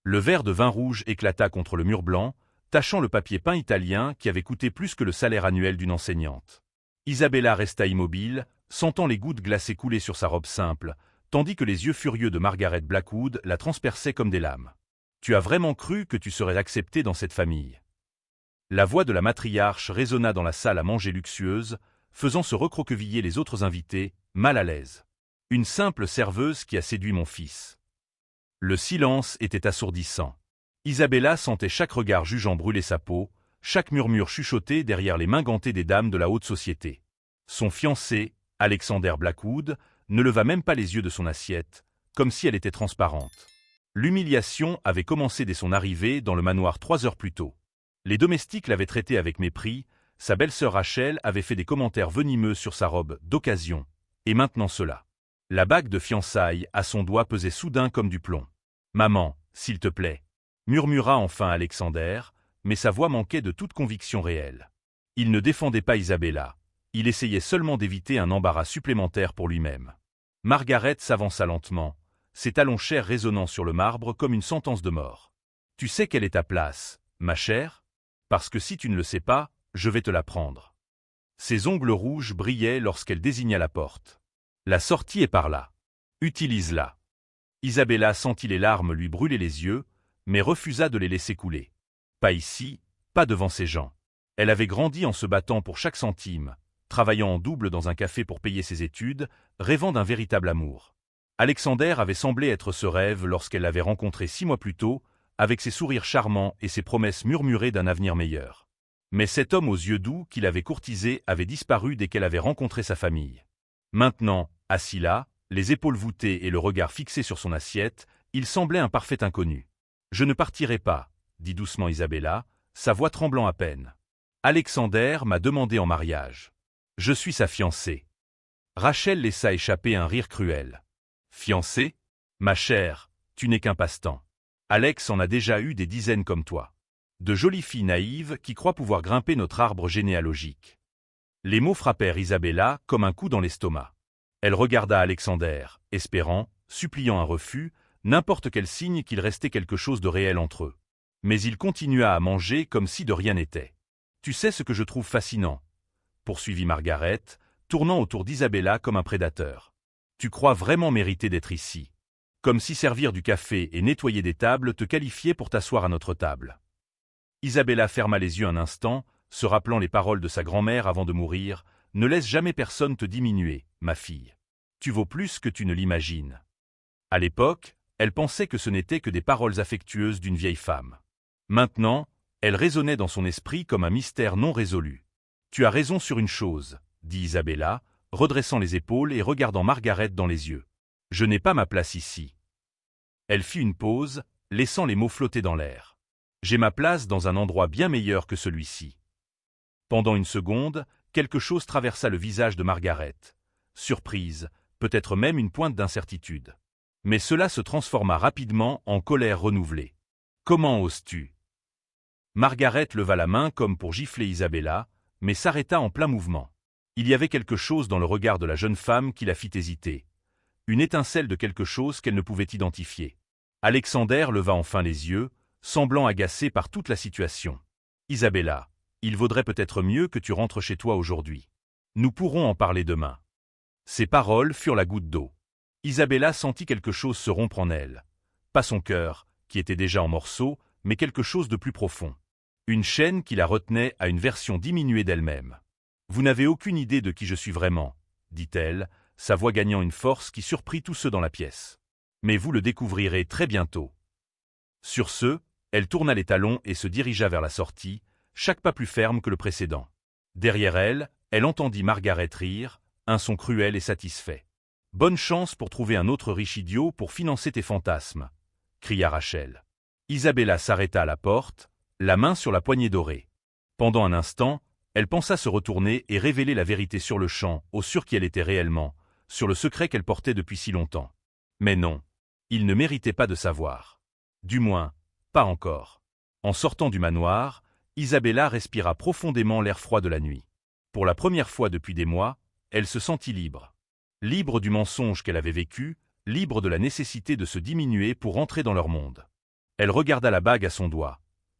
Le verre de vin rouge éclata contre le mur blanc, tachant le papier peint italien qui avait coûté plus que le salaire annuel d'une enseignante. Isabella resta immobile, sentant les gouttes glacées couler sur sa robe simple, tandis que les yeux furieux de Margaret Blackwood la transperçaient comme des lames. « Tu as vraiment cru que tu serais acceptée dans cette famille ?» La voix de la matriarche résonna dans la salle à manger luxueuse, faisant se recroqueviller les autres invités, mal à l'aise. « Une simple serveuse qui a séduit mon fils. » Le silence était assourdissant. Isabella sentait chaque regard jugeant brûler sa peau, chaque murmure chuchoté derrière les mains gantées des dames de la haute société. Son fiancé, Alexander Blackwood, ne leva même pas les yeux de son assiette, comme si elle était transparente. L'humiliation avait commencé dès son arrivée dans le manoir 3 heures plus tôt. Les domestiques l'avaient traité avec mépris, sa belle-sœur Rachel avait fait des commentaires venimeux sur sa robe d'occasion, et maintenant cela. La bague de fiançailles à son doigt pesait soudain comme du plomb. « Maman, s'il te plaît », murmura enfin Alexander, mais sa voix manquait de toute conviction réelle. Il ne défendait pas Isabella, il essayait seulement d'éviter un embarras supplémentaire pour lui-même. Margaret s'avança lentement, ses talons chers résonnant sur le marbre comme une sentence de mort. « Tu sais quelle est ta place, ma chère ? Parce que si tu ne le sais pas, je vais te la prendre. » Ses ongles rouges brillaient lorsqu'elle désigna la porte. « La sortie est par là. Utilise-la. » Isabella sentit les larmes lui brûler les yeux, mais refusa de les laisser couler. Pas ici, pas devant ces gens. Elle avait grandi en se battant pour chaque centime, travaillant en double dans un café pour payer ses études, rêvant d'un véritable amour. Alexander avait semblé être ce rêve lorsqu'elle l'avait rencontré 6 mois plus tôt, avec ses sourires charmants et ses promesses murmurées d'un avenir meilleur. Mais cet homme aux yeux doux qui l'avait courtisée avait disparu dès qu'elle avait rencontré sa famille. Maintenant, assis là, les épaules voûtées et le regard fixé sur son assiette, il semblait un parfait inconnu. « Je ne partirai pas », dit doucement Isabella, sa voix tremblant à peine. « Alexander m'a demandé en mariage. Je suis sa fiancée. » Rachel laissa échapper un rire cruel. « Fiancée ? Ma chère, tu n'es qu'un passe-temps. Alex en a déjà eu des dizaines comme toi. De jolies filles naïves qui croient pouvoir grimper notre arbre généalogique. » Les mots frappèrent Isabella comme un coup dans l'estomac. Elle regarda Alexander, espérant, suppliant un refus, n'importe quel signe qu'il restait quelque chose de réel entre eux. Mais il continua à manger comme si de rien n'était. « Tu sais ce que je trouve fascinant ?» poursuivit Margaret, tournant autour d'Isabella comme un prédateur. « Tu crois vraiment mériter d'être ici. Comme si servir du café et nettoyer des tables te qualifiait pour t'asseoir à notre table. » Isabella ferma les yeux un instant, se rappelant les paroles de sa grand-mère avant de mourir. « Ne laisse jamais personne te diminuer, ma fille. Tu vaux plus que tu ne l'imagines. » À l'époque, elle pensait que ce n'étaient que des paroles affectueuses d'une vieille femme. Maintenant, elles résonnaient dans son esprit comme un mystère non résolu. « Tu as raison sur une chose, » dit Isabella, redressant les épaules et regardant Margaret dans les yeux. « Je n'ai pas ma place ici. » Elle fit une pause, laissant les mots flotter dans l'air. « J'ai ma place dans un endroit bien meilleur que celui-ci. » Pendant une seconde, quelque chose traversa le visage de Margaret. Surprise, peut-être même une pointe d'incertitude. Mais cela se transforma rapidement en colère renouvelée. « Comment oses-tu » Margaret leva la main comme pour gifler Isabella, mais s'arrêta en plein mouvement. Il y avait quelque chose dans le regard de la jeune femme qui la fit hésiter. Une étincelle de quelque chose qu'elle ne pouvait identifier. Alexander leva enfin les yeux, semblant agacé par toute la situation. « Isabella, il vaudrait peut-être mieux que tu rentres chez toi aujourd'hui. Nous pourrons en parler demain. » Ces paroles furent la goutte d'eau. Isabella sentit quelque chose se rompre en elle. Pas son cœur, qui était déjà en morceaux, mais quelque chose de plus profond. Une chaîne qui la retenait à une version diminuée d'elle-même. « Vous n'avez aucune idée de qui je suis vraiment, » dit-elle, sa voix gagnant une force qui surprit tous ceux dans la pièce. « Mais vous le découvrirez très bientôt. » Sur ce, elle tourna les talons et se dirigea vers la sortie, chaque pas plus ferme que le précédent. Derrière elle, elle entendit Margaret rire, un son cruel et satisfait. « Bonne chance pour trouver un autre riche idiot pour financer tes fantasmes, » cria Rachel. Isabella s'arrêta à la porte, la main sur la poignée dorée. Pendant un instant, elle pensa se retourner et révéler la vérité sur le champ, au sûr qui elle était réellement, sur le secret qu'elle portait depuis si longtemps. Mais non, il ne méritait pas de savoir. Du moins, pas encore. En sortant du manoir, Isabella respira profondément l'air froid de la nuit. Pour la première fois depuis des mois, elle se sentit libre. Libre du mensonge qu'elle avait vécu, libre de la nécessité de se diminuer pour entrer dans leur monde. Elle regarda la bague à son doigt.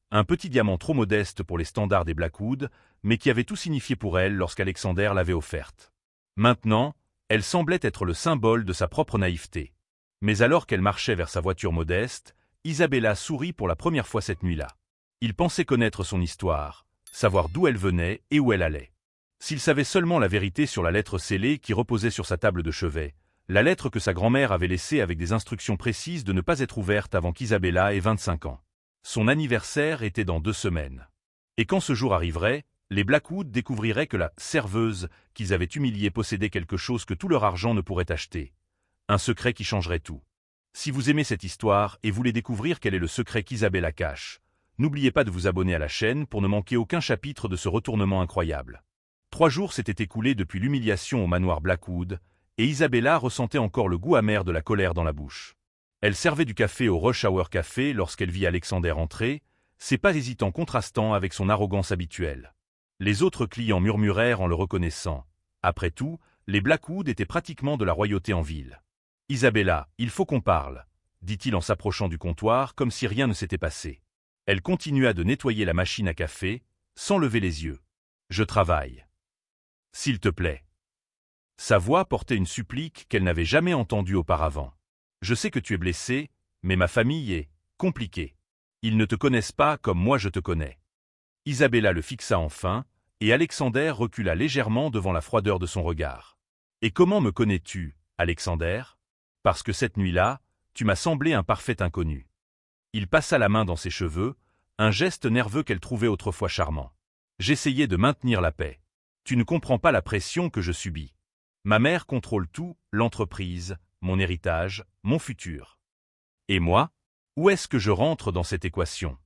Un petit diamant trop modeste pour les standards des Blackwood, mais qui avait tout signifié pour elle lorsqu'Alexander l'avait offerte. Maintenant, elle semblait être le symbole de sa propre naïveté. Mais alors qu'elle marchait vers sa voiture modeste, Isabella sourit pour la première fois cette nuit-là. Il pensait connaître son histoire, savoir d'où elle venait et où elle allait. S'il savait seulement la vérité sur la lettre scellée qui reposait sur sa table de chevet, la lettre que sa grand-mère avait laissée avec des instructions précises de ne pas être ouverte avant qu'Isabella ait 25 ans. Son anniversaire était dans 2 semaines. Et quand ce jour arriverait, les Blackwood découvriraient que la serveuse qu'ils avaient humiliée possédait quelque chose que tout leur argent ne pourrait acheter. Un secret qui changerait tout. Si vous aimez cette histoire et voulez découvrir quel est le secret qu'Isabella cache, n'oubliez pas de vous abonner à la chaîne pour ne manquer aucun chapitre de ce retournement incroyable. 3 jours s'étaient écoulés depuis l'humiliation au manoir Blackwood, et Isabella ressentait encore le goût amer de la colère dans la bouche. Elle servait du café au Rush Hour Café lorsqu'elle vit Alexander entrer, ses pas hésitants contrastant avec son arrogance habituelle. Les autres clients murmurèrent en le reconnaissant. Après tout, les Blackwood étaient pratiquement de la royauté en ville. « Isabella, il faut qu'on parle », dit-il en s'approchant du comptoir comme si rien ne s'était passé. Elle continua de nettoyer la machine à café, sans lever les yeux. « Je travaille. S'il te plaît. » Sa voix portait une supplique qu'elle n'avait jamais entendue auparavant. « Je sais que tu es blessé, mais ma famille est compliquée. Ils ne te connaissent pas comme moi je te connais. » Isabella le fixa enfin, et Alexander recula légèrement devant la froideur de son regard. « Et comment me connais-tu, Alexander ? Parce que cette nuit-là, tu m'as semblé un parfait inconnu. » Il passa la main dans ses cheveux, un geste nerveux qu'elle trouvait autrefois charmant. « J'essayais de maintenir la paix. Tu ne comprends pas la pression que je subis. Ma mère contrôle tout, l'entreprise, mon héritage, mon futur. Et moi, où est-ce que je rentre dans cette équation ?»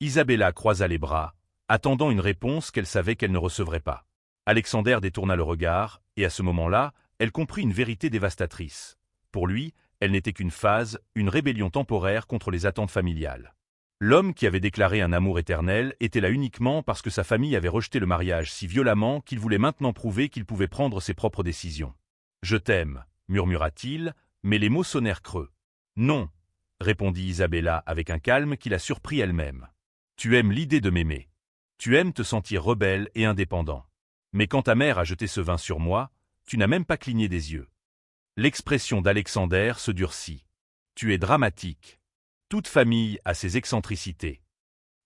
Isabella croisa les bras, attendant une réponse qu'elle savait qu'elle ne recevrait pas. Alexander détourna le regard, et à ce moment-là, elle comprit une vérité dévastatrice. Pour lui, elle n'était qu'une phase, une rébellion temporaire contre les attentes familiales. L'homme qui avait déclaré un amour éternel était là uniquement parce que sa famille avait rejeté le mariage si violemment qu'il voulait maintenant prouver qu'il pouvait prendre ses propres décisions. « Je t'aime », murmura-t-il, mais les mots sonnèrent creux. « Non », répondit Isabella avec un calme qui la surprit elle-même. « Tu aimes l'idée de m'aimer. Tu aimes te sentir rebelle et indépendant. Mais quand ta mère a jeté ce vin sur moi, tu n'as même pas cligné des yeux. » L'expression d'Alexander se durcit. « Tu es dramatique. Toute famille a ses excentricités. »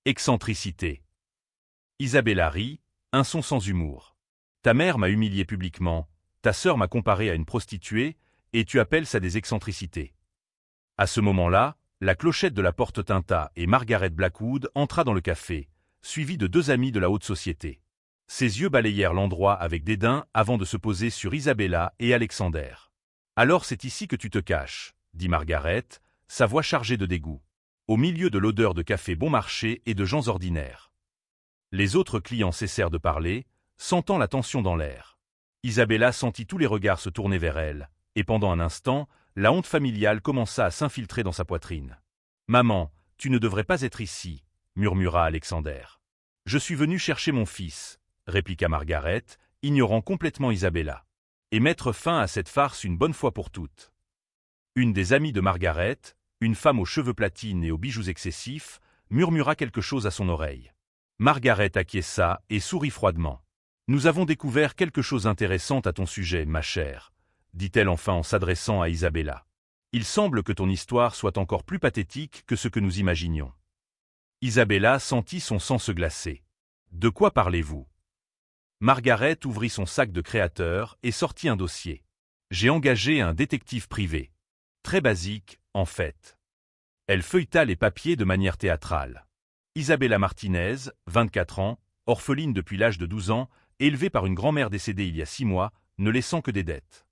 Excentricité. Isabella rit, un son sans humour. « Ta mère m'a humilié publiquement, ta sœur m'a comparé à une prostituée, et tu appelles ça des excentricités. » À ce moment-là, la clochette de la porte tinta et Margaret Blackwood entra dans le café, suivie de 2 amis de la haute société. Ses yeux balayèrent l'endroit avec dédain avant de se poser sur Isabella et Alexander. « Alors c'est ici que tu te caches, » dit Margaret, sa voix chargée de dégoût, au milieu de l'odeur de café bon marché et de gens ordinaires. Les autres clients cessèrent de parler, sentant la tension dans l'air. Isabella sentit tous les regards se tourner vers elle, et pendant un instant, la honte familiale commença à s'infiltrer dans sa poitrine. « Maman, tu ne devrais pas être ici, » murmura Alexander. « Je suis venu chercher mon fils, » répliqua Margaret, ignorant complètement Isabella. « Et mettre fin à cette farce une bonne fois pour toutes. » Une des amies de Margaret, une femme aux cheveux platines et aux bijoux excessifs, murmura quelque chose à son oreille. Margaret acquiesça et sourit froidement. « Nous avons découvert quelque chose d'intéressant à ton sujet, ma chère, » dit-elle enfin en s'adressant à Isabella. « Il semble que ton histoire soit encore plus pathétique que ce que nous imaginions. » Isabella sentit son sang se glacer. « De quoi parlez-vous » Margaret ouvrit son sac de créateur et sortit un dossier. « J'ai engagé un détective privé. Très basique, en fait. » Elle feuilleta les papiers de manière théâtrale. Isabella Martinez, 24 ans, orpheline depuis l'âge de 12 ans, élevée par une grand-mère décédée il y a 6 mois, ne laissant que des dettes.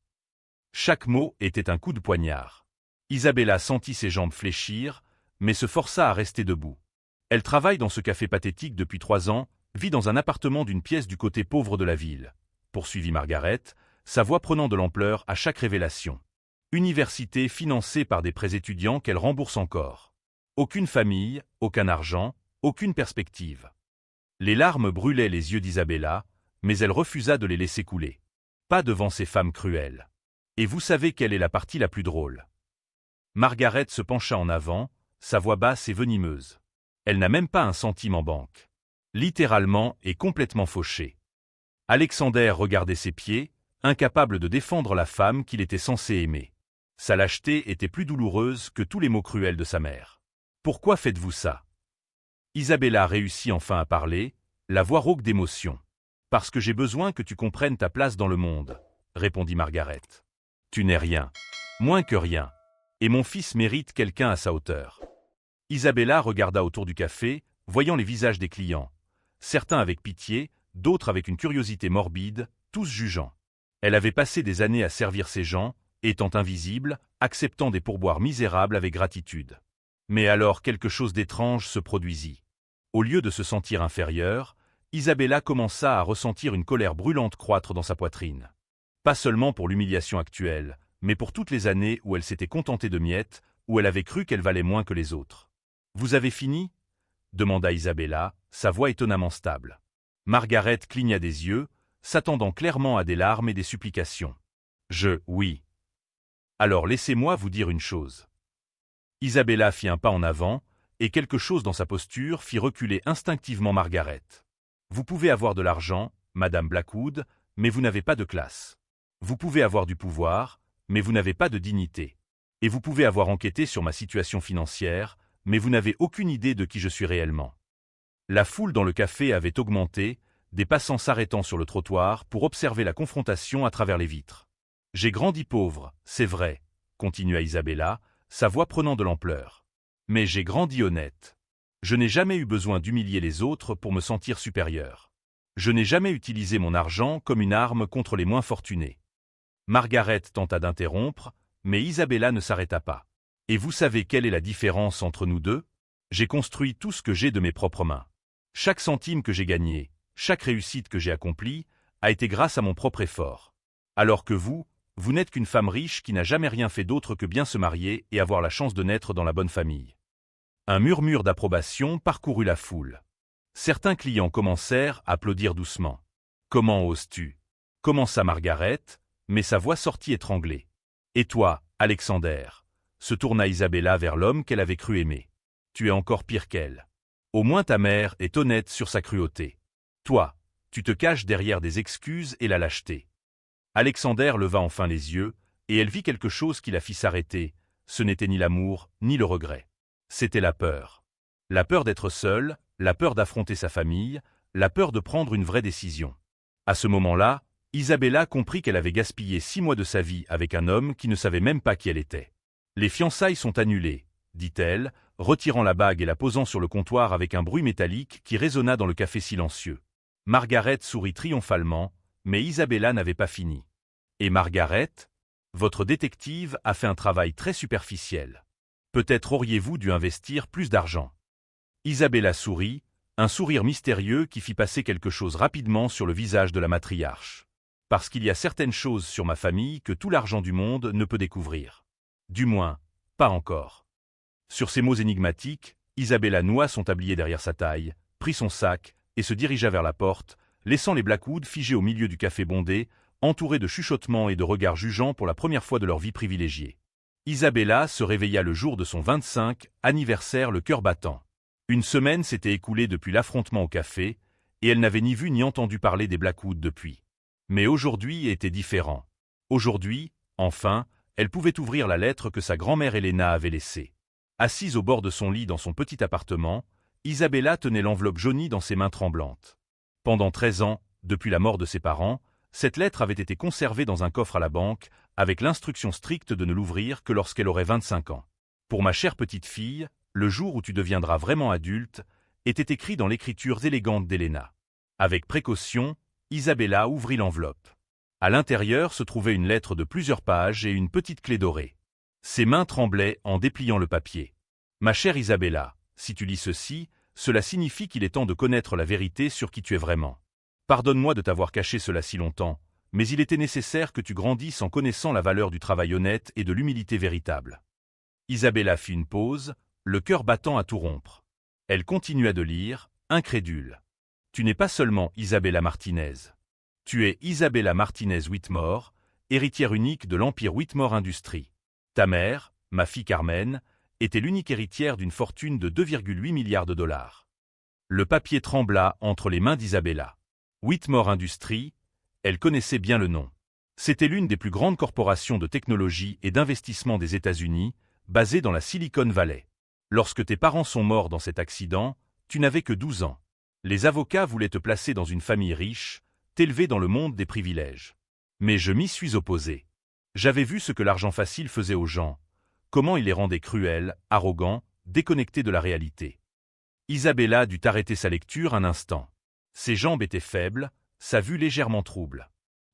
Chaque mot était un coup de poignard. Isabella sentit ses jambes fléchir, mais se força à rester debout. Elle travaille dans ce café pathétique depuis 3 ans, vit dans un appartement d'une pièce du côté pauvre de la ville, poursuivit Margaret, sa voix prenant de l'ampleur à chaque révélation. Université financée par des prêts étudiants qu'elle rembourse encore. Aucune famille, aucun argent, aucune perspective. Les larmes brûlaient les yeux d'Isabella, mais elle refusa de les laisser couler. Pas devant ces femmes cruelles. Et vous savez quelle est la partie la plus drôle. Margaret se pencha en avant, sa voix basse et venimeuse. Elle n'a même pas un centime en banque. Littéralement et complètement fauchée. Alexander regardait ses pieds, incapable de défendre la femme qu'il était censé aimer. Sa lâcheté était plus douloureuse que tous les mots cruels de sa mère. « Pourquoi faites-vous ça ?» Isabella réussit enfin à parler, la voix rauque d'émotion. « Parce que j'ai besoin que tu comprennes ta place dans le monde, » répondit Margaret. « Tu n'es rien. Moins que rien. Et mon fils mérite quelqu'un à sa hauteur. » Isabella regarda autour du café, voyant les visages des clients. Certains avec pitié, d'autres avec une curiosité morbide, tous jugeants. Elle avait passé des années à servir ces gens, étant invisible, acceptant des pourboires misérables avec gratitude. Mais alors quelque chose d'étrange se produisit. Au lieu de se sentir inférieure, Isabella commença à ressentir une colère brûlante croître dans sa poitrine. Pas seulement pour l'humiliation actuelle, mais pour toutes les années où elle s'était contentée de miettes, où elle avait cru qu'elle valait moins que les autres. « Vous avez fini ?» demanda Isabella, sa voix étonnamment stable. Margaret cligna des yeux, s'attendant clairement à des larmes et des supplications. « Oui. » « Alors laissez-moi vous dire une chose. » Isabella fit un pas en avant, et quelque chose dans sa posture fit reculer instinctivement Margaret. « Vous pouvez avoir de l'argent, Madame Blackwood, mais vous n'avez pas de classe. Vous pouvez avoir du pouvoir, mais vous n'avez pas de dignité. Et vous pouvez avoir enquêté sur ma situation financière, mais vous n'avez aucune idée de qui je suis réellement. » La foule dans le café avait augmenté, des passants s'arrêtant sur le trottoir pour observer la confrontation à travers les vitres. « J'ai grandi pauvre, c'est vrai, » continua Isabella, sa voix prenant de l'ampleur. « Mais j'ai grandi honnête. Je n'ai jamais eu besoin d'humilier les autres pour me sentir supérieur. Je n'ai jamais utilisé mon argent comme une arme contre les moins fortunés. » Margaret tenta d'interrompre, mais Isabella ne s'arrêta pas. « Et vous savez quelle est la différence entre nous deux? J'ai construit tout ce que j'ai de mes propres mains. Chaque centime que j'ai gagné, chaque réussite que j'ai accomplie, a été grâce à mon propre effort. Alors que vous n'êtes qu'une femme riche qui n'a jamais rien fait d'autre que bien se marier et avoir la chance de naître dans la bonne famille. » Un murmure d'approbation parcourut la foule. Certains clients commencèrent à applaudir doucement. « Comment oses-tu » commença Margaret, mais sa voix sortit étranglée. « Et toi, Alexander » se tourna Isabella vers l'homme qu'elle avait cru aimer. « Tu es encore pire qu'elle. Au moins ta mère est honnête sur sa cruauté. Toi, tu te caches derrière des excuses et la lâcheté. » Alexander leva enfin les yeux, et elle vit quelque chose qui la fit s'arrêter. Ce n'était ni l'amour, ni le regret. C'était la peur. La peur d'être seule, la peur d'affronter sa famille, la peur de prendre une vraie décision. À ce moment-là, Isabella comprit qu'elle avait gaspillé 6 mois de sa vie avec un homme qui ne savait même pas qui elle était. « Les fiançailles sont annulées, » dit-elle, retirant la bague et la posant sur le comptoir avec un bruit métallique qui résonna dans le café silencieux. Margaret sourit triomphalement, mais Isabella n'avait pas fini. « Et Margaret, votre détective a fait un travail très superficiel. Peut-être auriez-vous dû investir plus d'argent. » Isabella sourit, un sourire mystérieux qui fit passer quelque chose rapidement sur le visage de la matriarche. « Parce qu'il y a certaines choses sur ma famille que tout l'argent du monde ne peut découvrir. Du moins, pas encore. » Sur ces mots énigmatiques, Isabella noua son tablier derrière sa taille, prit son sac et se dirigea vers la porte, laissant les Blackwood figés au milieu du café bondé, entourés de chuchotements et de regards jugeants pour la première fois de leur vie privilégiée. Isabella se réveilla le jour de son 25 anniversaire le cœur battant. Une semaine s'était écoulée depuis l'affrontement au café, et elle n'avait ni vu ni entendu parler des Blackwood depuis. Mais aujourd'hui était différent. Aujourd'hui, enfin, elle pouvait ouvrir la lettre que sa grand-mère Helena avait laissée. Assise au bord de son lit dans son petit appartement, Isabella tenait l'enveloppe jaunie dans ses mains tremblantes. Pendant 13 ans, depuis la mort de ses parents, cette lettre avait été conservée dans un coffre à la banque, avec l'instruction stricte de ne l'ouvrir que lorsqu'elle aurait 25 ans. « Pour ma chère petite fille, le jour où tu deviendras vraiment adulte » était écrit dans l'écriture élégante d'Helena. Avec précaution, Isabella ouvrit l'enveloppe. À l'intérieur se trouvait une lettre de plusieurs pages et une petite clé dorée. Ses mains tremblaient en dépliant le papier. « Ma chère Isabella, si tu lis ceci, cela signifie qu'il est temps de connaître la vérité sur qui tu es vraiment. Pardonne-moi de t'avoir caché cela si longtemps, mais il était nécessaire que tu grandisses en connaissant la valeur du travail honnête et de l'humilité véritable. » Isabella fit une pause, le cœur battant à tout rompre. Elle continua de lire, incrédule. « Tu n'es pas seulement Isabella Martinez. Tu es Isabella Martinez Whitmore, héritière unique de l'Empire Whitmore Industries. Ta mère, ma fille Carmen, était l'unique héritière d'une fortune de 2,8 milliards de dollars. Le papier trembla entre les mains d'Isabella. Whitmore Industries, elle connaissait bien le nom. C'était l'une des plus grandes corporations de technologie et d'investissement des États-Unis, basée dans la Silicon Valley. Lorsque tes parents sont morts dans cet accident, tu n'avais que 12 ans. Les avocats voulaient te placer dans une famille riche, t'élever dans le monde des privilèges. Mais je m'y suis opposé. J'avais vu ce que l'argent facile faisait aux gens, comment il les rendait cruels, arrogants, déconnectés de la réalité. Isabella dut arrêter sa lecture un instant. Ses jambes étaient faibles, sa vue légèrement trouble.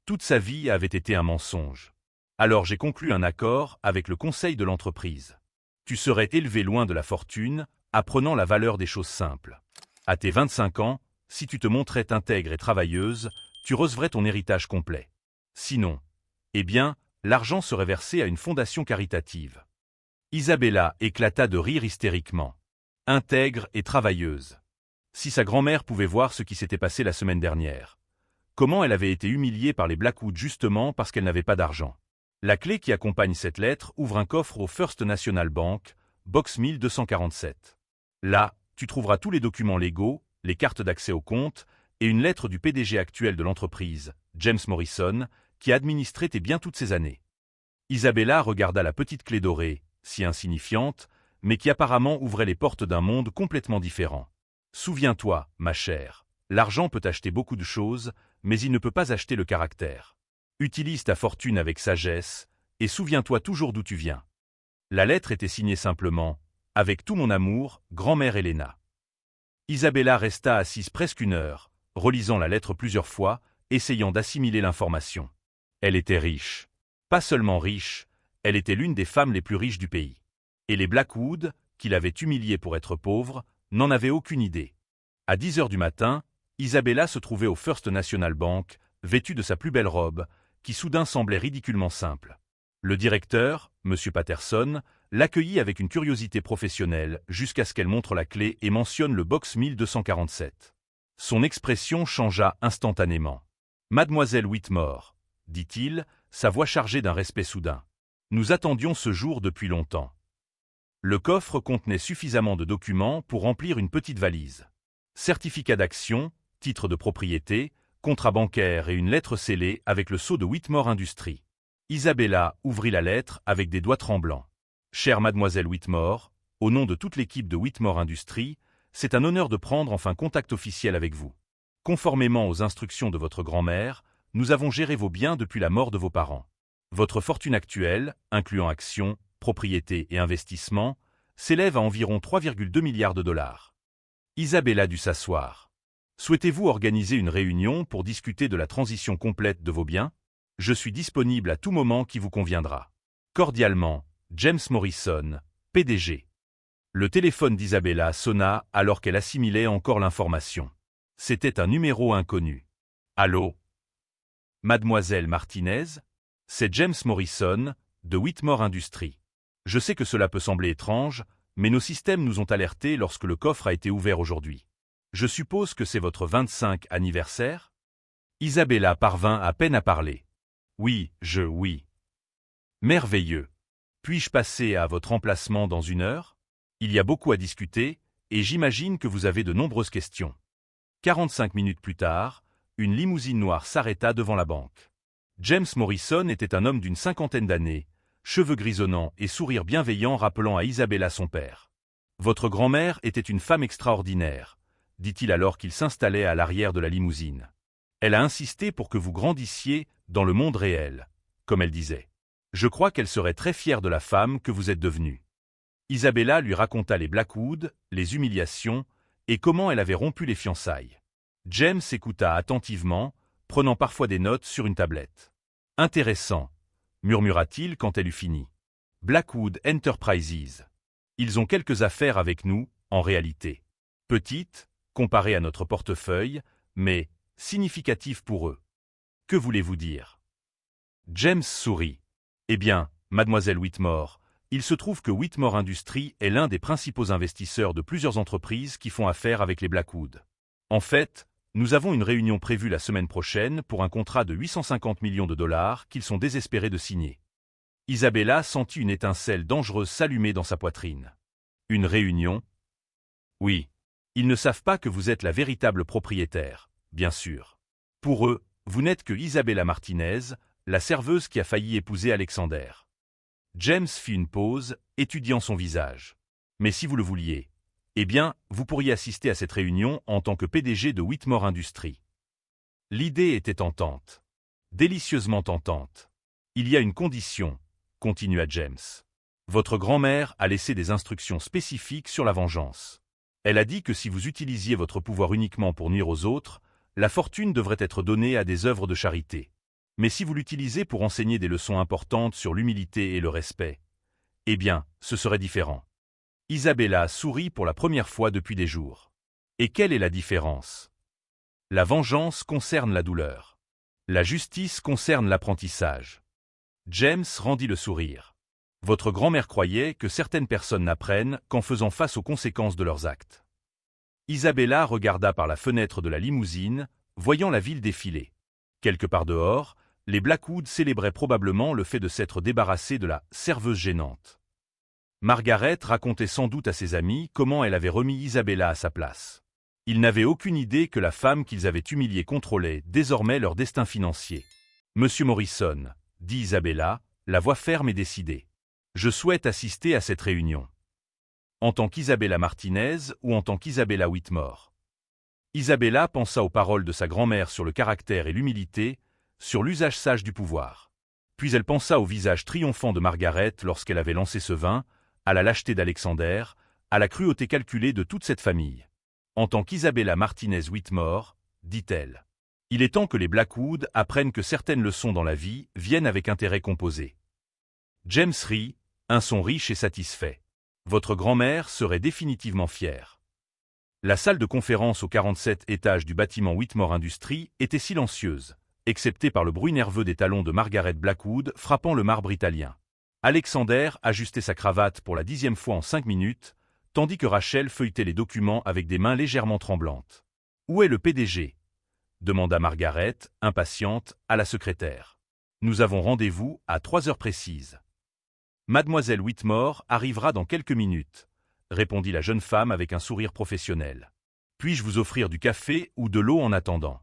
Toute sa vie avait été un mensonge. Alors j'ai conclu un accord avec le conseil de l'entreprise. Tu serais élevé loin de la fortune, apprenant la valeur des choses simples. À tes 25 ans, si tu te montrais intègre et travailleuse, tu recevrais ton héritage complet. Sinon, eh bien, l'argent serait versé à une fondation caritative. Isabella éclata de rire hystériquement. Intègre et travailleuse. Si sa grand-mère pouvait voir ce qui s'était passé la semaine dernière. Comment elle avait été humiliée par les Blackwood justement parce qu'elle n'avait pas d'argent. La clé qui accompagne cette lettre ouvre un coffre au First National Bank, box 1247. Là, tu trouveras tous les documents légaux, les cartes d'accès au compte et une lettre du PDG actuel de l'entreprise, James Morrison, qui a administré tes biens toutes ces années. Isabella regarda la petite clé dorée, si insignifiante, mais qui apparemment ouvrait les portes d'un monde complètement différent. Souviens-toi, ma chère, l'argent peut acheter beaucoup de choses, mais il ne peut pas acheter le caractère. Utilise ta fortune avec sagesse, et souviens-toi toujours d'où tu viens. La lettre était signée simplement « Avec tout mon amour, grand-mère Helena ». Isabella resta assise presque une heure, relisant la lettre plusieurs fois, essayant d'assimiler l'information. Elle était riche. Pas seulement riche, elle était l'une des femmes les plus riches du pays. Et les Blackwood, qui l'avaient humiliée pour être pauvre, n'en avaient aucune idée. À 10 heures du matin, Isabella se trouvait au First National Bank, vêtue de sa plus belle robe, qui soudain semblait ridiculement simple. Le directeur, M. Patterson, l'accueillit avec une curiosité professionnelle jusqu'à ce qu'elle montre la clé et mentionne le box 1247. Son expression changea instantanément. « Mademoiselle Whitmore », dit-il, sa voix chargée d'un respect soudain. « Nous attendions ce jour depuis longtemps. » Le coffre contenait suffisamment de documents pour remplir une petite valise. Certificat d'action, titre de propriété, contrat bancaire et une lettre scellée avec le sceau de Whitmore Industries. Isabella ouvrit la lettre avec des doigts tremblants. « Chère mademoiselle Whitmore, au nom de toute l'équipe de Whitmore Industries, c'est un honneur de prendre enfin contact officiel avec vous. Conformément aux instructions de votre grand-mère, nous avons géré vos biens depuis la mort de vos parents. Votre fortune actuelle, incluant actions, propriétés et investissements, s'élève à environ 3,2 milliards de dollars. » Isabella dut s'asseoir. « Souhaitez-vous organiser une réunion pour discuter de la transition complète de vos biens? Je suis disponible à tout moment qui vous conviendra. Cordialement, James Morrison, PDG. » Le téléphone d'Isabella sonna alors qu'elle assimilait encore l'information. C'était un numéro inconnu. « Allô? Mademoiselle Martinez? C'est James Morrison, de Whitmore Industries. Je sais que cela peut sembler étrange, mais nos systèmes nous ont alertés lorsque le coffre a été ouvert aujourd'hui. Je suppose que c'est votre 25e anniversaire? » Isabella parvint à peine à parler. « Oui. Merveilleux. Puis-je passer à votre emplacement dans 1 heure? Il y a beaucoup à discuter, et j'imagine que vous avez de nombreuses questions. » 45 minutes plus tard, une limousine noire s'arrêta devant la banque. James Morrison était un homme d'une 50aine d'années, cheveux grisonnants et sourire bienveillant rappelant à Isabella son père. « Votre grand-mère était une femme extraordinaire, » dit-il alors qu'il s'installait à l'arrière de la limousine. « Elle a insisté pour que vous grandissiez dans le monde réel, comme elle disait. Je crois qu'elle serait très fière de la femme que vous êtes devenue. » Isabella lui raconta les Blackwood, les humiliations, et comment elle avait rompu les fiançailles. James écouta attentivement, prenant parfois des notes sur une tablette. « Intéressant, » murmura-t-il quand elle eut fini. « Blackwood Enterprises. Ils ont quelques affaires avec nous, en réalité. Petites, comparées à notre portefeuille, mais significatives pour eux. Que voulez-vous dire? » James sourit. « Eh bien, mademoiselle Whitmore, il se trouve que Whitmore Industries est l'un des principaux investisseurs de plusieurs entreprises qui font affaire avec les Blackwood. En fait, nous avons une réunion prévue la semaine prochaine pour un contrat de 850 millions de dollars qu'ils sont désespérés de signer. Isabella sentit une étincelle dangereuse s'allumer dans sa poitrine. Une réunion? Oui. Ils ne savent pas que vous êtes la véritable propriétaire, bien sûr. Pour eux, vous n'êtes que Isabella Martinez, la serveuse qui a failli épouser Alexander. James fit une pause, étudiant son visage. Mais si vous le vouliez, eh bien, vous pourriez assister à cette réunion en tant que PDG de Whitmore Industries. L'idée était tentante. Délicieusement tentante. Il y a une condition, continua James. Votre grand-mère a laissé des instructions spécifiques sur la vengeance. Elle a dit que si vous utilisiez votre pouvoir uniquement pour nuire aux autres, la fortune devrait être donnée à des œuvres de charité. Mais si vous l'utilisez pour enseigner des leçons importantes sur l'humilité et le respect, eh bien, ce serait différent. Isabella sourit pour la première fois depuis des jours. Et quelle est la différence? La vengeance concerne la douleur. La justice concerne l'apprentissage. James rendit le sourire. Votre grand-mère croyait que certaines personnes n'apprennent qu'en faisant face aux conséquences de leurs actes. Isabella regarda par la fenêtre de la limousine, voyant la ville défiler. Quelque part dehors, les Blackwood célébraient probablement le fait de s'être débarrassés de la serveuse gênante. Margaret racontait sans doute à ses amis comment elle avait remis Isabella à sa place. Ils n'avaient aucune idée que la femme qu'ils avaient humiliée contrôlait désormais leur destin financier. « Monsieur Morrison, » dit Isabella, la voix ferme et décidée. « Je souhaite assister à cette réunion. » En tant qu'Isabella Martinez ou en tant qu'Isabella Whitmore. Isabella pensa aux paroles de sa grand-mère sur le caractère et l'humilité, sur l'usage sage du pouvoir. Puis elle pensa au visage triomphant de Margaret lorsqu'elle avait lancé ce vin, à la lâcheté d'Alexander, à la cruauté calculée de toute cette famille. En tant qu'Isabella Martinez Whitmore, dit-elle, il est temps que les Blackwood apprennent que certaines leçons dans la vie viennent avec intérêt composé. James rit, un son riche et satisfait. Votre grand-mère serait définitivement fière. La salle de conférence au 47 étage du bâtiment Whitmore Industries était silencieuse, excepté par le bruit nerveux des talons de Margaret Blackwood frappant le marbre italien. Alexander ajustait sa cravate pour la 10e fois en 5 minutes, tandis que Rachel feuilletait les documents avec des mains légèrement tremblantes. « Où est le PDG » demanda Margaret, impatiente, à la secrétaire. « Nous avons rendez-vous à 3 heures précises. »« Mademoiselle Whitmore arrivera dans quelques minutes, » répondit la jeune femme avec un sourire professionnel. « Puis-je vous offrir du café ou de l'eau en attendant ?»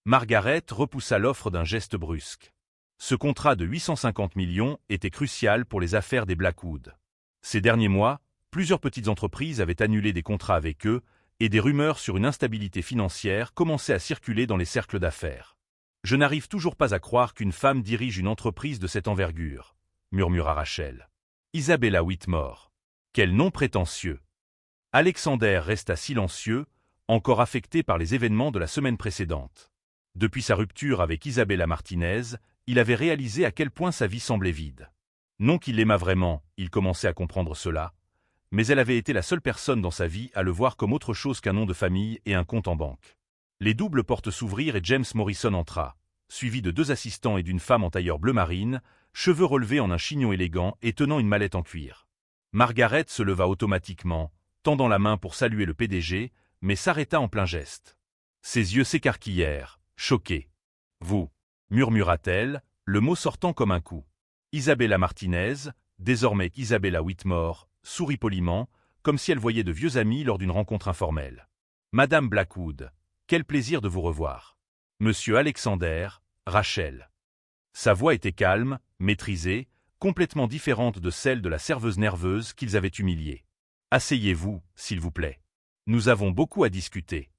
Margaret repoussa l'offre d'un geste brusque. Ce contrat de 850 millions était crucial pour les affaires des Blackwood. Ces derniers mois, plusieurs petites entreprises avaient annulé des contrats avec eux et des rumeurs sur une instabilité financière commençaient à circuler dans les cercles d'affaires. « Je n'arrive toujours pas à croire qu'une femme dirige une entreprise de cette envergure, » murmura Rachel. Isabella Whitmore. Quel nom prétentieux. Alexander resta silencieux, encore affecté par les événements de la semaine précédente. Depuis sa rupture avec Isabella Martinez, il avait réalisé à quel point sa vie semblait vide. Non qu'il l'aimât vraiment, il commençait à comprendre cela, mais elle avait été la seule personne dans sa vie à le voir comme autre chose qu'un nom de famille et un compte en banque. Les doubles portes s'ouvrirent et James Morrison entra, suivi de 2 assistants et d'une femme en tailleur bleu marine, cheveux relevés en un chignon élégant et tenant une mallette en cuir. Margaret se leva automatiquement, tendant la main pour saluer le PDG, mais s'arrêta en plein geste. Ses yeux s'écarquillèrent, choqués. « Vous » murmura-t-elle, le mot sortant comme un coup. Isabella Martinez, désormais Isabella Whitmore, sourit poliment, comme si elle voyait de vieux amis lors d'une rencontre informelle. « Madame Blackwood, quel plaisir de vous revoir. Monsieur Alexander, Rachel. » Sa voix était calme, maîtrisée, complètement différente de celle de la serveuse nerveuse qu'ils avaient humiliée. « Asseyez-vous, s'il vous plaît. Nous avons beaucoup à discuter. »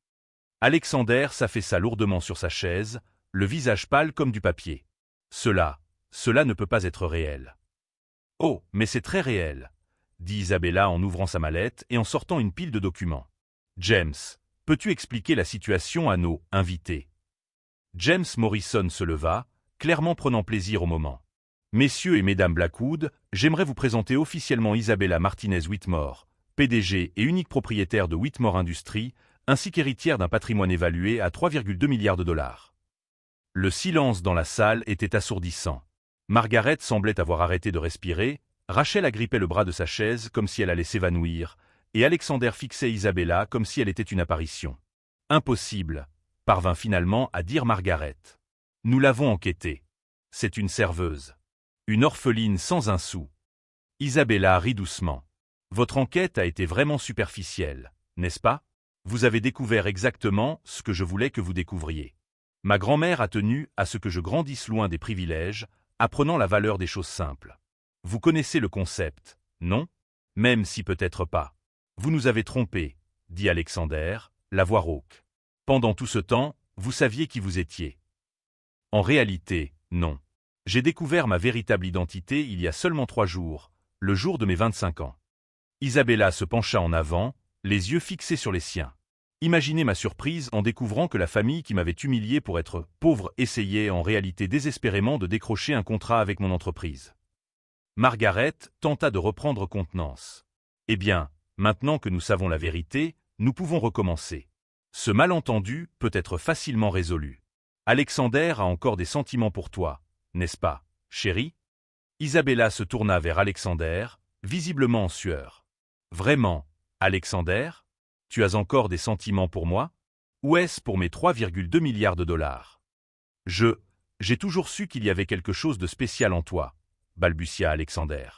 Alexander s'affaissa lourdement sur sa chaise, le visage pâle comme du papier. « Cela ne peut pas être réel. »« Oh, mais c'est très réel, » dit Isabella en ouvrant sa mallette et en sortant une pile de documents. « James, peux-tu expliquer la situation à nos invités ?» James Morrison se leva, clairement prenant plaisir au moment. « Messieurs et mesdames Blackwood, j'aimerais vous présenter officiellement Isabella Martinez Whitmore, PDG et unique propriétaire de Whitmore Industries, ainsi qu'héritière d'un patrimoine évalué à 3,2 milliards de dollars. » Le silence dans la salle était assourdissant. Margaret semblait avoir arrêté de respirer, Rachel agrippait le bras de sa chaise comme si elle allait s'évanouir, et Alexander fixait Isabella comme si elle était une apparition. « Impossible », parvint finalement à dire Margaret. « Nous l'avons enquêtée. C'est une serveuse. » Une orpheline sans un sou. Isabella rit doucement. Votre enquête a été vraiment superficielle, n'est-ce pas? Vous avez découvert exactement ce que je voulais que vous découvriez. Ma grand-mère a tenu à ce que je grandisse loin des privilèges, apprenant la valeur des choses simples. Vous connaissez le concept, non? Même si peut-être pas. Vous nous avez trompés, dit Alexander, la voix rauque. Pendant tout ce temps, vous saviez qui vous étiez. En réalité, non. J'ai découvert ma véritable identité il y a seulement 3 jours, le jour de mes 25 ans. Isabella se pencha en avant, les yeux fixés sur les siens. Imaginez ma surprise en découvrant que la famille qui m'avait humilié pour être pauvre essayait en réalité désespérément de décrocher un contrat avec mon entreprise. Margaret tenta de reprendre contenance. Eh bien, maintenant que nous savons la vérité, nous pouvons recommencer. Ce malentendu peut être facilement résolu. Alexander a encore des sentiments pour toi, n'est-ce pas, chérie? Isabella se tourna vers Alexander, visiblement en sueur. Vraiment, Alexander? Tu as encore des sentiments pour moi? Ou est-ce pour mes 3,2 milliards de dollars? J'ai toujours su qu'il y avait quelque chose de spécial en toi, balbutia Alexander.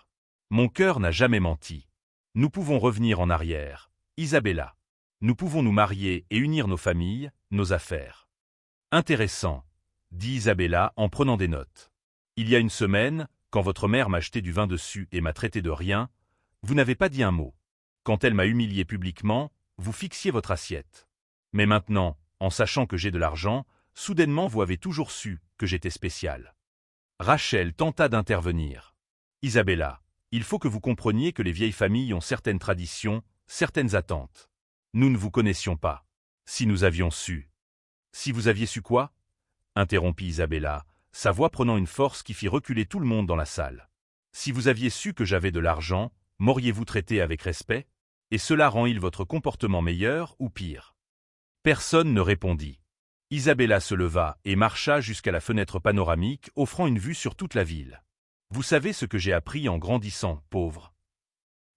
Mon cœur n'a jamais menti. Nous pouvons revenir en arrière, Isabella. Nous pouvons nous marier et unir nos familles, nos affaires. Intéressant, dit Isabella en prenant des notes. Il y a une semaine, quand votre mère m'a jeté du vin dessus et m'a traité de rien, vous n'avez pas dit un mot. Quand elle m'a humilié publiquement, vous fixiez votre assiette. Mais maintenant, en sachant que j'ai de l'argent, soudainement vous avez toujours su que j'étais spécial. Rachel tenta d'intervenir. Isabella, il faut que vous compreniez que les vieilles familles ont certaines traditions, certaines attentes. Nous ne vous connaissions pas. Si nous avions su. Si vous aviez su quoi? Interrompit Isabella, sa voix prenant une force qui fit reculer tout le monde dans la salle. Si vous aviez su que j'avais de l'argent, m'auriez-vous traité avec respect? Et cela rend-il votre comportement meilleur ou pire? Personne ne répondit. Isabella se leva et marcha jusqu'à la fenêtre panoramique offrant une vue sur toute la ville. Vous savez ce que j'ai appris en grandissant, pauvre?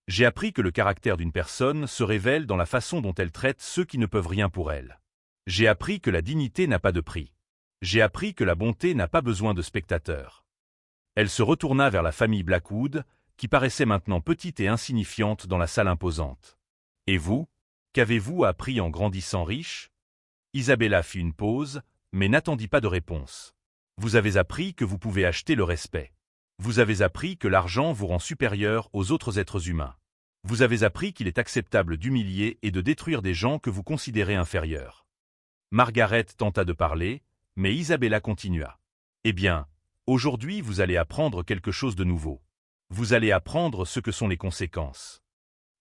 J'ai appris que le caractère d'une personne se révèle dans la façon dont elle traite ceux qui ne peuvent rien pour elle. J'ai appris que la dignité n'a pas de prix. J'ai appris que la bonté n'a pas besoin de spectateurs. Elle se retourna vers la famille Blackwood, qui paraissait maintenant petite et insignifiante dans la salle imposante. Et vous? Qu'avez-vous appris en grandissant riche? Isabella fit une pause, mais n'attendit pas de réponse. Vous avez appris que vous pouvez acheter le respect. Vous avez appris que l'argent vous rend supérieur aux autres êtres humains. Vous avez appris qu'il est acceptable d'humilier et de détruire des gens que vous considérez inférieurs. Margaret tenta de parler, mais Isabella continua. Eh bien, aujourd'hui vous allez apprendre quelque chose de nouveau. Vous allez apprendre ce que sont les conséquences.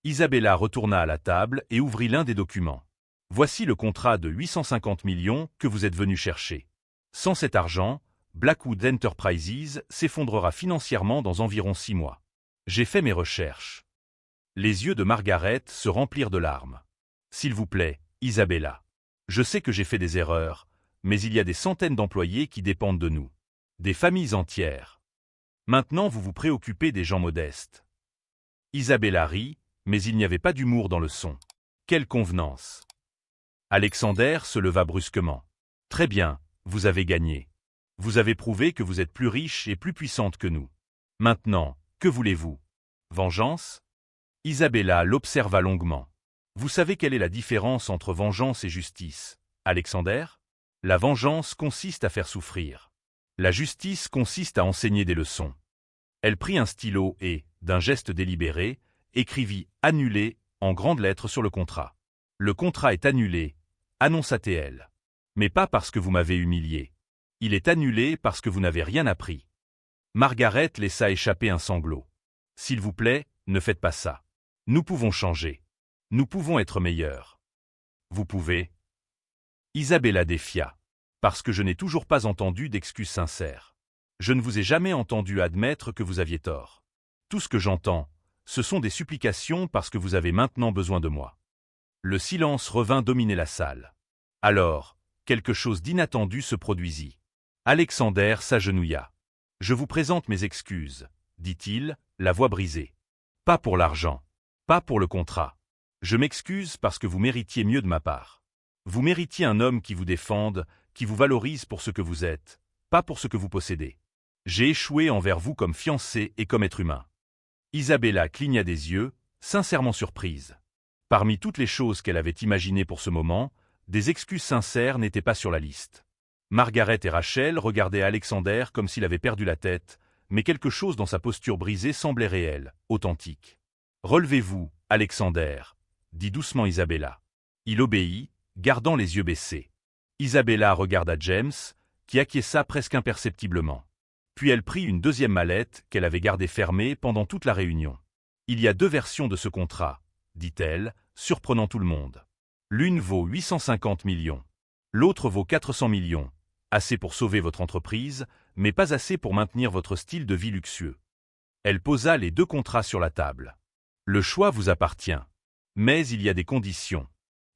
Isabella retourna à la table et ouvrit l'un des documents. Voici le contrat de 850 millions que vous êtes venu chercher. Sans cet argent, Blackwood Enterprises s'effondrera financièrement dans environ 6 mois. J'ai fait mes recherches. Les yeux de Margaret se remplirent de larmes. S'il vous plaît, Isabella. Je sais que j'ai fait des erreurs, mais il y a des centaines d'employés qui dépendent de nous. Des familles entières. Maintenant vous vous préoccupez des gens modestes. Isabella rit, mais il n'y avait pas d'humour dans le son. Quelle convenance! Alexander se leva brusquement. Très bien, vous avez gagné. Vous avez prouvé que vous êtes plus riche et plus puissante que nous. Maintenant, que voulez-vous? Vengeance? Isabella l'observa longuement. Vous savez quelle est la différence entre vengeance et justice, Alexander? La vengeance consiste à faire souffrir. La justice consiste à enseigner des leçons. Elle prit un stylo et, d'un geste délibéré, écrivit « Annulé » en grandes lettres sur le contrat. Le contrat est annulé, annonça-t-elle. Mais pas parce que vous m'avez humilié. Il est annulé parce que vous n'avez rien appris. Margaret laissa échapper un sanglot. S'il vous plaît, ne faites pas ça. Nous pouvons changer. Nous pouvons être meilleurs. Vous pouvez. Isabella défia. Parce que je n'ai toujours pas entendu d'excuses sincères. Je ne vous ai jamais entendu admettre que vous aviez tort. Tout ce que j'entends, ce sont des supplications parce que vous avez maintenant besoin de moi. Le silence revint dominer la salle. Alors, quelque chose d'inattendu se produisit. Alexander s'agenouilla. « Je vous présente mes excuses, » dit-il, la voix brisée. « Pas pour l'argent, pas pour le contrat. Je m'excuse parce que vous méritiez mieux de ma part. Vous méritiez un homme qui vous défende, qui vous valorise pour ce que vous êtes, pas pour ce que vous possédez. J'ai échoué envers vous comme fiancé et comme être humain. Isabella cligna des yeux, sincèrement surprise. Parmi toutes les choses qu'elle avait imaginées pour ce moment, des excuses sincères n'étaient pas sur la liste. Margaret et Rachel regardaient Alexander comme s'il avait perdu la tête, mais quelque chose dans sa posture brisée semblait réel, authentique. « Relevez-vous, Alexander, » dit doucement Isabella. Il obéit, gardant les yeux baissés. Isabella regarda James, qui acquiesça presque imperceptiblement. Puis elle prit une deuxième mallette qu'elle avait gardée fermée pendant toute la réunion. « Il y a 2 versions de ce contrat, » dit-elle, surprenant tout le monde. L'une vaut 850 millions. L'autre vaut 400 millions. Assez pour sauver votre entreprise, mais pas assez pour maintenir votre style de vie luxueux. Elle posa les 2 contrats sur la table. Le choix vous appartient. Mais il y a des conditions.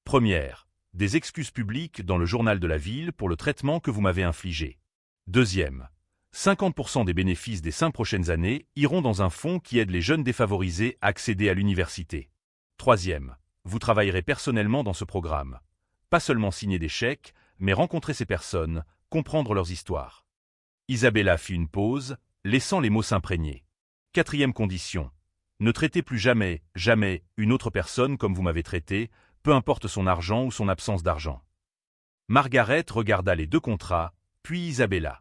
Première, des excuses publiques dans le journal de la ville pour le traitement que vous m'avez infligé. Deuxième, 50% des bénéfices des 5 prochaines années iront dans un fonds qui aide les jeunes défavorisés à accéder à l'université. Troisième, vous travaillerez personnellement dans ce programme. Pas seulement signer des chèques, mais rencontrer ces personnes, comprendre leurs histoires. Isabella fit une pause, laissant les mots s'imprégner. Quatrième condition, ne traitez plus jamais, jamais, une autre personne comme vous m'avez traité, peu importe son argent ou son absence d'argent. Margaret regarda les 2 contrats, puis Isabella.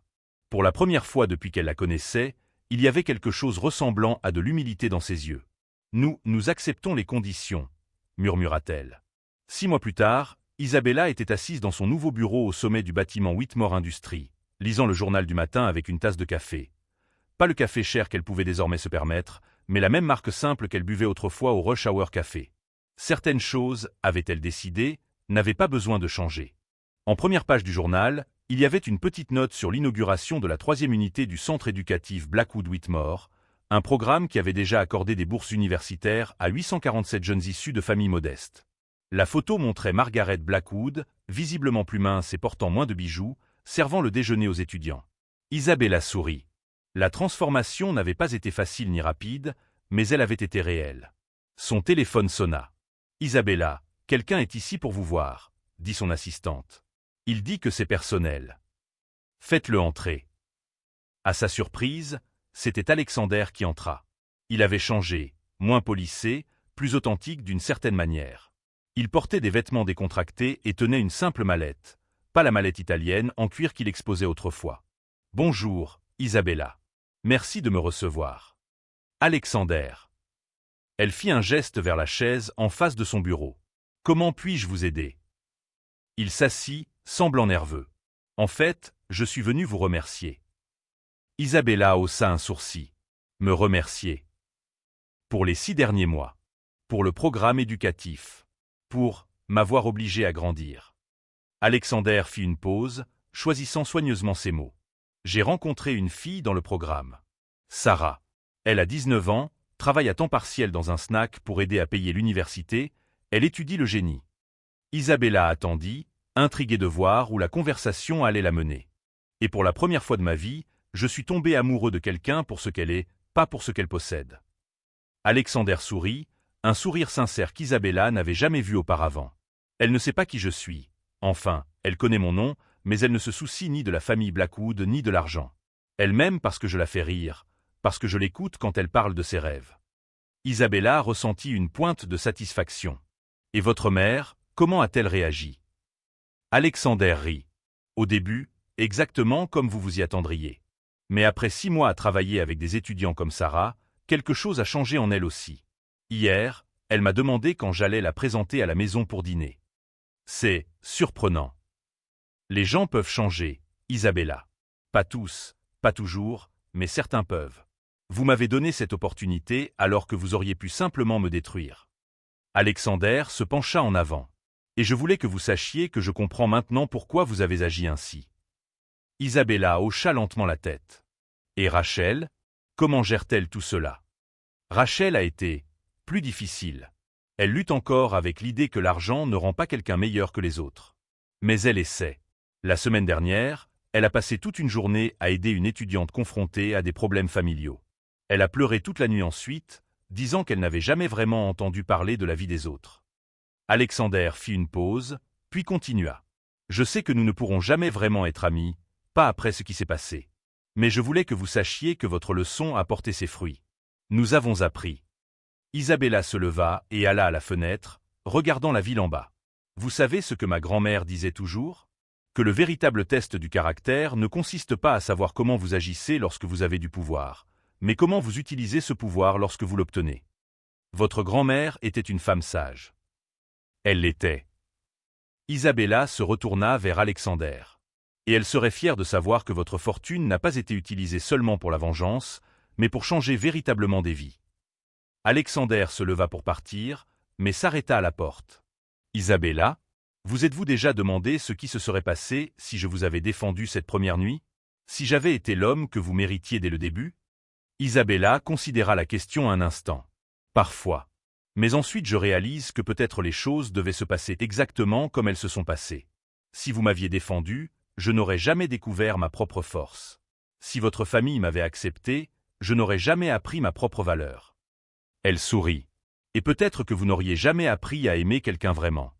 Pour la première fois depuis qu'elle la connaissait, il y avait quelque chose ressemblant à de l'humilité dans ses yeux. « Nous acceptons les conditions, » murmura-t-elle. 6 mois plus tard, Isabella était assise dans son nouveau bureau au sommet du bâtiment Whitmore Industries, lisant le journal du matin avec une tasse de café. Pas le café cher qu'elle pouvait désormais se permettre, mais la même marque simple qu'elle buvait autrefois au Rush Hour Café. Certaines choses, avait-elle décidé, n'avaient pas besoin de changer. En première page du journal, il y avait une petite note sur l'inauguration de la 3e unité du centre éducatif Blackwood Whitmore, un programme qui avait déjà accordé des bourses universitaires à 847 jeunes issus de familles modestes. La photo montrait Margaret Blackwood, visiblement plus mince et portant moins de bijoux, servant le déjeuner aux étudiants. Isabella sourit. La transformation n'avait pas été facile ni rapide, mais elle avait été réelle. Son téléphone sonna. « Isabella, quelqu'un est ici pour vous voir, » dit son assistante. « Il dit que c'est personnel. Faites-le entrer. » À sa surprise, c'était Alexander qui entra. Il avait changé, moins polissé, plus authentique d'une certaine manière. Il portait des vêtements décontractés et tenait une simple mallette, pas la mallette italienne en cuir qu'il exposait autrefois. « Bonjour, Isabella. Merci de me recevoir. » Alexander. Elle fit un geste vers la chaise en face de son bureau. « Comment puis-je vous aider ?» Il s'assit, semblant nerveux. « En fait, je suis venu vous remercier. » Isabella haussa un sourcil. « Me remercier. » Pour les 6 derniers mois. Pour le programme éducatif. Pour m'avoir obligé à grandir. Alexander fit une pause, choisissant soigneusement ses mots. « J'ai rencontré une fille dans le programme. Sarah. Elle a 19 ans, travaille à temps partiel dans un snack pour aider à payer l'université, elle étudie le génie. » Isabella attendit, intriguée de voir où la conversation allait la mener. « Et pour la première fois de ma vie, je suis tombé amoureux de quelqu'un pour ce qu'elle est, pas pour ce qu'elle possède. » Alexander sourit, un sourire sincère qu'Isabella n'avait jamais vu auparavant. « Elle ne sait pas qui je suis. Enfin, elle connaît mon nom, mais elle ne se soucie ni de la famille Blackwood ni de l'argent. Elle m'aime parce que je la fais rire, parce que je l'écoute quand elle parle de ses rêves. » Isabella ressentit une pointe de satisfaction. « Et votre mère, comment a-t-elle réagi ?» Alexander rit. « Au début, exactement comme vous vous y attendriez. Mais après 6 mois à travailler avec des étudiants comme Sarah, quelque chose a changé en elle aussi. Hier, elle m'a demandé quand j'allais la présenter à la maison pour dîner. C'est surprenant. Les gens peuvent changer, Isabella. Pas tous, pas toujours, mais certains peuvent. Vous m'avez donné cette opportunité alors que vous auriez pu simplement me détruire. » Alexander se pencha en avant. « Et je voulais que vous sachiez que je comprends maintenant pourquoi vous avez agi ainsi. » Isabella hocha lentement la tête. « Et Rachel, comment gère-t-elle tout cela ?» Rachel a été plus difficile. Elle lutte encore avec l'idée que l'argent ne rend pas quelqu'un meilleur que les autres. Mais elle essaie. La semaine dernière, elle a passé toute une journée à aider une étudiante confrontée à des problèmes familiaux. Elle a pleuré toute la nuit ensuite, disant qu'elle n'avait jamais vraiment entendu parler de la vie des autres. Alexander fit une pause, puis continua. « Je sais que nous ne pourrons jamais vraiment être amis, pas après ce qui s'est passé. Mais je voulais que vous sachiez que votre leçon a porté ses fruits. Nous avons appris. Isabella se leva et alla à la fenêtre, regardant la ville en bas. Vous savez ce que ma grand-mère disait toujours? Que le véritable test du caractère ne consiste pas à savoir comment vous agissez lorsque vous avez du pouvoir, mais comment vous utilisez ce pouvoir lorsque vous l'obtenez. Votre grand-mère était une femme sage. Elle l'était. Isabella se retourna vers Alexander. Et elle serait fière de savoir que votre fortune n'a pas été utilisée seulement pour la vengeance, mais pour changer véritablement des vies. Alexander se leva pour partir, mais s'arrêta à la porte. Isabella, vous êtes-vous déjà demandé ce qui se serait passé si je vous avais défendu cette première nuit? Si j'avais été l'homme que vous méritiez dès le début? Isabella considéra la question un instant. Parfois. Mais ensuite je réalise que peut-être les choses devaient se passer exactement comme elles se sont passées. Si vous m'aviez défendu, je n'aurais jamais découvert ma propre force. Si votre famille m'avait accepté, je n'aurais jamais appris ma propre valeur. Elle sourit. Et peut-être que vous n'auriez jamais appris à aimer quelqu'un vraiment.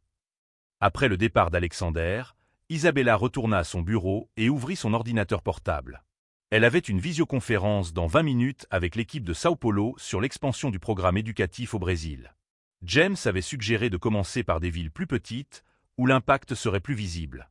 Après le départ d'Alexander, Isabella retourna à son bureau et ouvrit son ordinateur portable. Elle avait une visioconférence dans 20 minutes avec l'équipe de Sao Paulo sur l'expansion du programme éducatif au Brésil. James avait suggéré de commencer par des villes plus petites, où l'impact serait plus visible.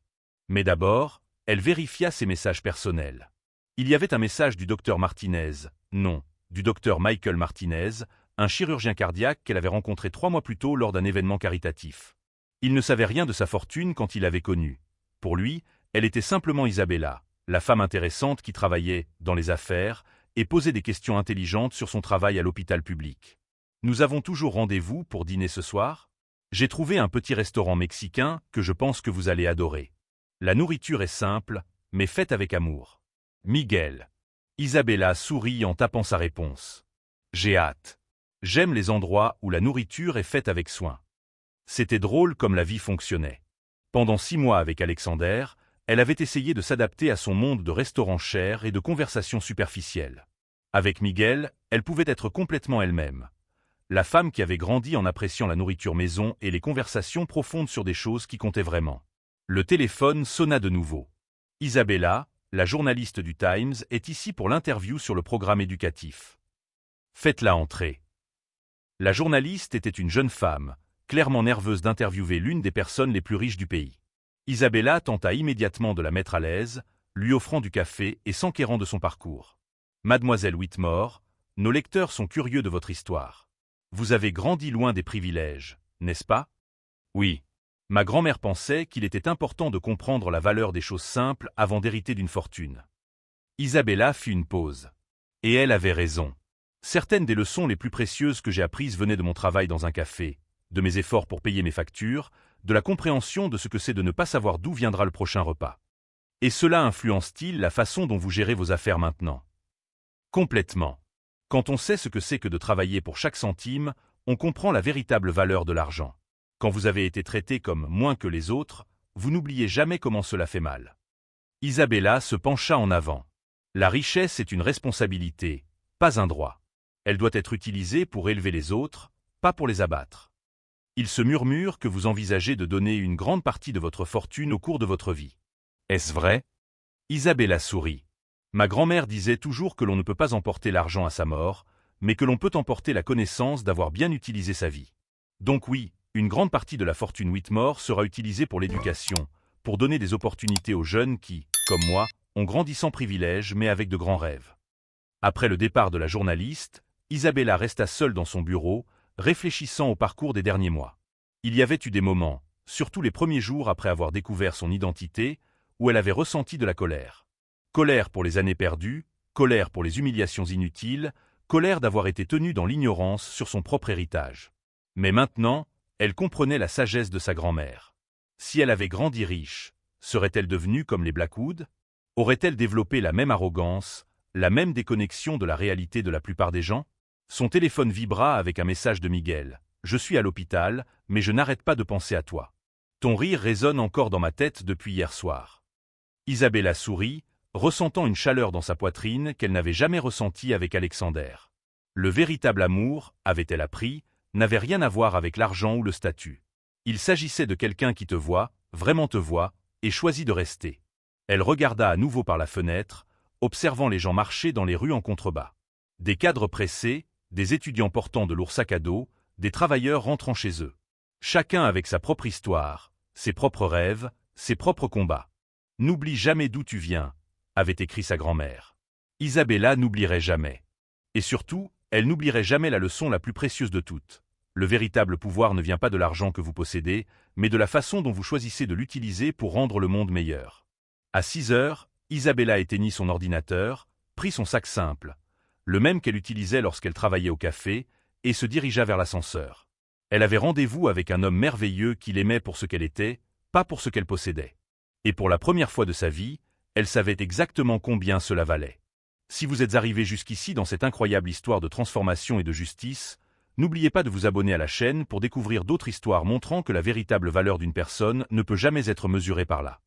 Mais d'abord, elle vérifia ses messages personnels. Il y avait un message du docteur Martinez, non, du docteur Michael Martinez, un chirurgien cardiaque qu'elle avait rencontré 3 mois plus tôt lors d'un événement caritatif. Il ne savait rien de sa fortune quand il l'avait connue. Pour lui, elle était simplement Isabella, la femme intéressante qui travaillait dans les affaires et posait des questions intelligentes sur son travail à l'hôpital public. Nous avons toujours rendez-vous pour dîner ce soir? J'ai trouvé un petit restaurant mexicain que je pense que vous allez adorer. La nourriture est simple, mais faite avec amour. Miguel. Isabella sourit en tapant sa réponse. J'ai hâte. J'aime les endroits où la nourriture est faite avec soin. C'était drôle comme la vie fonctionnait. Pendant 6 mois avec Alexander, elle avait essayé de s'adapter à son monde de restaurants chers et de conversations superficielles. Avec Miguel, elle pouvait être complètement elle-même. La femme qui avait grandi en appréciant la nourriture maison et les conversations profondes sur des choses qui comptaient vraiment. Le téléphone sonna de nouveau. Isabella, la journaliste du Times, est ici pour l'interview sur le programme éducatif. Faites-la entrer. La journaliste était une jeune femme, clairement nerveuse d'interviewer l'une des personnes les plus riches du pays. Isabella tenta immédiatement de la mettre à l'aise, lui offrant du café et s'enquérant de son parcours. Mademoiselle Whitmore, nos lecteurs sont curieux de votre histoire. Vous avez grandi loin des privilèges, n'est-ce pas? Oui. Ma grand-mère pensait qu'il était important de comprendre la valeur des choses simples avant d'hériter d'une fortune. Isabella fit une pause. Et elle avait raison. Certaines des leçons les plus précieuses que j'ai apprises venaient de mon travail dans un café, de mes efforts pour payer mes factures, de la compréhension de ce que c'est de ne pas savoir d'où viendra le prochain repas. Et cela influence-t-il la façon dont vous gérez vos affaires maintenant? Complètement. Quand on sait ce que c'est que de travailler pour chaque centime, on comprend la véritable valeur de l'argent. Quand vous avez été traité comme moins que les autres, vous n'oubliez jamais comment cela fait mal. Isabella se pencha en avant. La richesse est une responsabilité, pas un droit. Elle doit être utilisée pour élever les autres, pas pour les abattre. Il se murmure que vous envisagez de donner une grande partie de votre fortune au cours de votre vie. Est-ce vrai? Isabella sourit. Ma grand-mère disait toujours que l'on ne peut pas emporter l'argent à sa mort, mais que l'on peut emporter la connaissance d'avoir bien utilisé sa vie. Donc oui, une grande partie de la fortune Whitmore sera utilisée pour l'éducation, pour donner des opportunités aux jeunes qui, comme moi, ont grandi sans privilèges mais avec de grands rêves. Après le départ de la journaliste, Isabella resta seule dans son bureau, réfléchissant au parcours des derniers mois. Il y avait eu des moments, surtout les premiers jours après avoir découvert son identité, où elle avait ressenti de la colère. Colère pour les années perdues, colère pour les humiliations inutiles, colère d'avoir été tenue dans l'ignorance sur son propre héritage. Mais maintenant, elle comprenait la sagesse de sa grand-mère. Si elle avait grandi riche, serait-elle devenue comme les Blackwood? Aurait-elle développé la même arrogance, la même déconnexion de la réalité de la plupart des gens? Son téléphone vibra avec un message de Miguel. « Je suis à l'hôpital, mais je n'arrête pas de penser à toi. Ton rire résonne encore dans ma tête depuis hier soir. » Isabella sourit, ressentant une chaleur dans sa poitrine qu'elle n'avait jamais ressentie avec Alexander. Le véritable amour, avait-elle appris, n'avait rien à voir avec l'argent ou le statut. Il s'agissait de quelqu'un qui te voit, vraiment te voit, et choisit de rester. Elle regarda à nouveau par la fenêtre, observant les gens marcher dans les rues en contrebas. Des cadres pressés, des étudiants portant de lourds sacs à dos, des travailleurs rentrant chez eux. Chacun avec sa propre histoire, ses propres rêves, ses propres combats. « N'oublie jamais d'où tu viens », avait écrit sa grand-mère. Isabella n'oublierait jamais. Et surtout, elle n'oublierait jamais la leçon la plus précieuse de toutes. Le véritable pouvoir ne vient pas de l'argent que vous possédez, mais de la façon dont vous choisissez de l'utiliser pour rendre le monde meilleur. À 6 heures, Isabella éteignit son ordinateur, prit son sac simple, le même qu'elle utilisait lorsqu'elle travaillait au café, et se dirigea vers l'ascenseur. Elle avait rendez-vous avec un homme merveilleux qui l'aimait pour ce qu'elle était, pas pour ce qu'elle possédait. Et pour la première fois de sa vie, elle savait exactement combien cela valait. Si vous êtes arrivé jusqu'ici dans cette incroyable histoire de transformation et de justice, n'oubliez pas de vous abonner à la chaîne pour découvrir d'autres histoires montrant que la véritable valeur d'une personne ne peut jamais être mesurée par là.